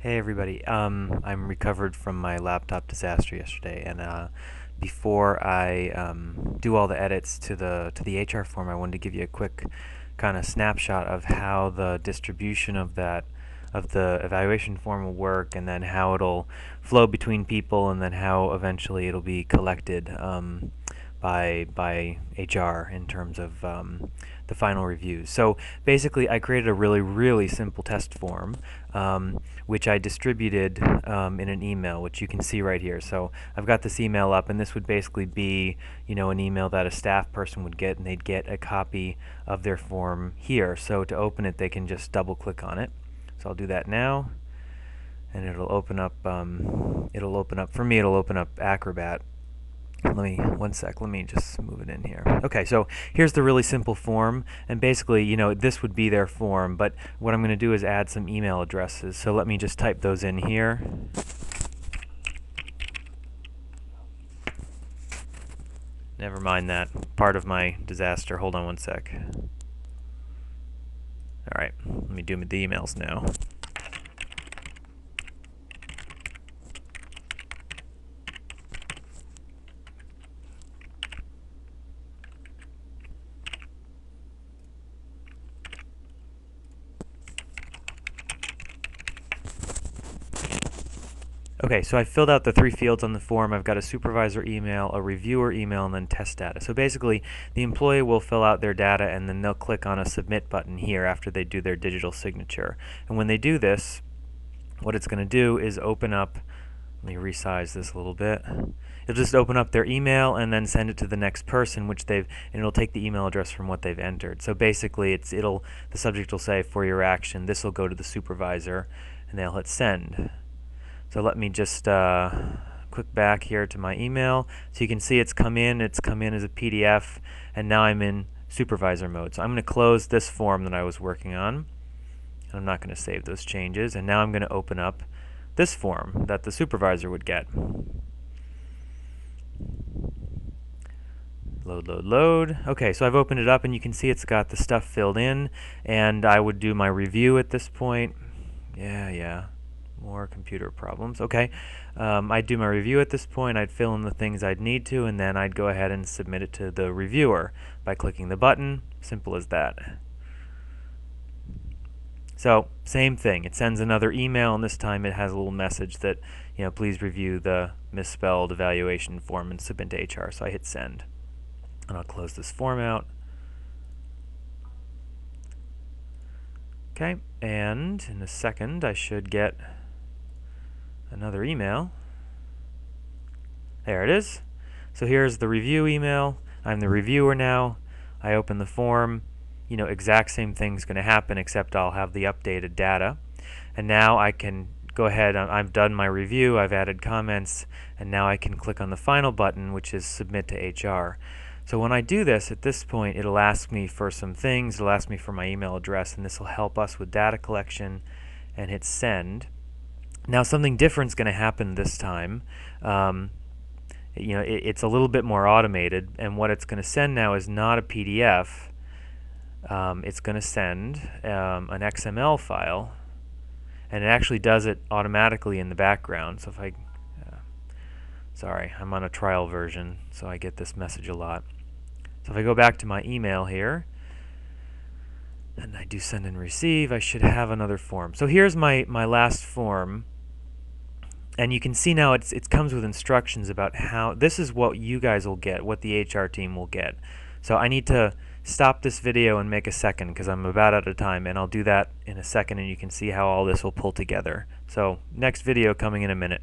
Hey everybody, I'm recovered from my laptop disaster yesterday, and before I do all the edits to the HR form, I wanted to give you a quick kind of snapshot of how the distribution of the evaluation form will work, and then how it'll flow between people, and then how eventually it'll be collected by HR in terms of the final reviews. So basically, I created a really simple test form, which I distributed in an email, which you can see right here. So I've got this email up, and this would basically be, an email that a staff person would get, and they'd get a copy of their form here. So to open it, they can just double click on it. So I'll do that now, and it'll open up. For me, it'll open up Acrobat. One sec, let me just move it in here. Okay, so here's the really simple form, and basically, this would be their form, but what I'm going to do is add some email addresses. So let me just type those in here. Never mind that part of my disaster. Hold on one sec. Alright, let me do the emails now. Okay, so I filled out the 3 fields on the form. I've got a supervisor email, a reviewer email, and then test data. So basically, the employee will fill out their data, and then they'll click on a submit button here after they do their digital signature. And when they do this, what it's going to do is open up, let me resize this a little bit. It'll just open up their email and then send it to the next person, and it'll take the email address from what they've entered. So basically, the subject will say, for your action, this will go to the supervisor, and they'll hit send. So let me just click back here to my email. So you can see it's come in as a PDF, and now I'm in supervisor mode. So I'm going to close this form that I was working on. I'm not going to save those changes, and now I'm going to open up this form that the supervisor would get. Load. Okay, so I've opened it up, and you can see it's got the stuff filled in, and I would do my review at this point. Yeah. More computer problems. Okay, I'd do my review at this point. I'd fill in the things I'd need to, and then I'd go ahead and submit it to the reviewer by clicking the button. Simple as that. So same thing. It sends another email, and this time it has a little message that, please review the misspelled evaluation form and submit to HR. So I hit send, and I'll close this form out. Okay, and in a second I should get another email. There it is. So here's the review email. I'm the reviewer now. I open the form. Exact same thing's going to happen, except I'll have the updated data. And now I can go ahead. I've done my review. I've added comments, and now I can click on the final button, which is submit to HR. So when I do this, at this point, it'll ask me for some things. It'll ask me for my email address, and this will help us with data collection, and hit send. Now something different is going to happen this time. It's a little bit more automated, and what it's going to send now is not a PDF. It's going to send an XML file, and it actually does it automatically in the background. So if I, sorry, I'm on a trial version, so I get this message a lot. So if I go back to my email here, and I do send and receive, I should have another form. So here's my last form. And you can see now it comes with instructions about how this is what you guys will get, what the HR team will get. So I need to stop this video and make a second because I'm about out of time, and I'll do that in a second, and you can see how all this will pull together. So next video coming in a minute.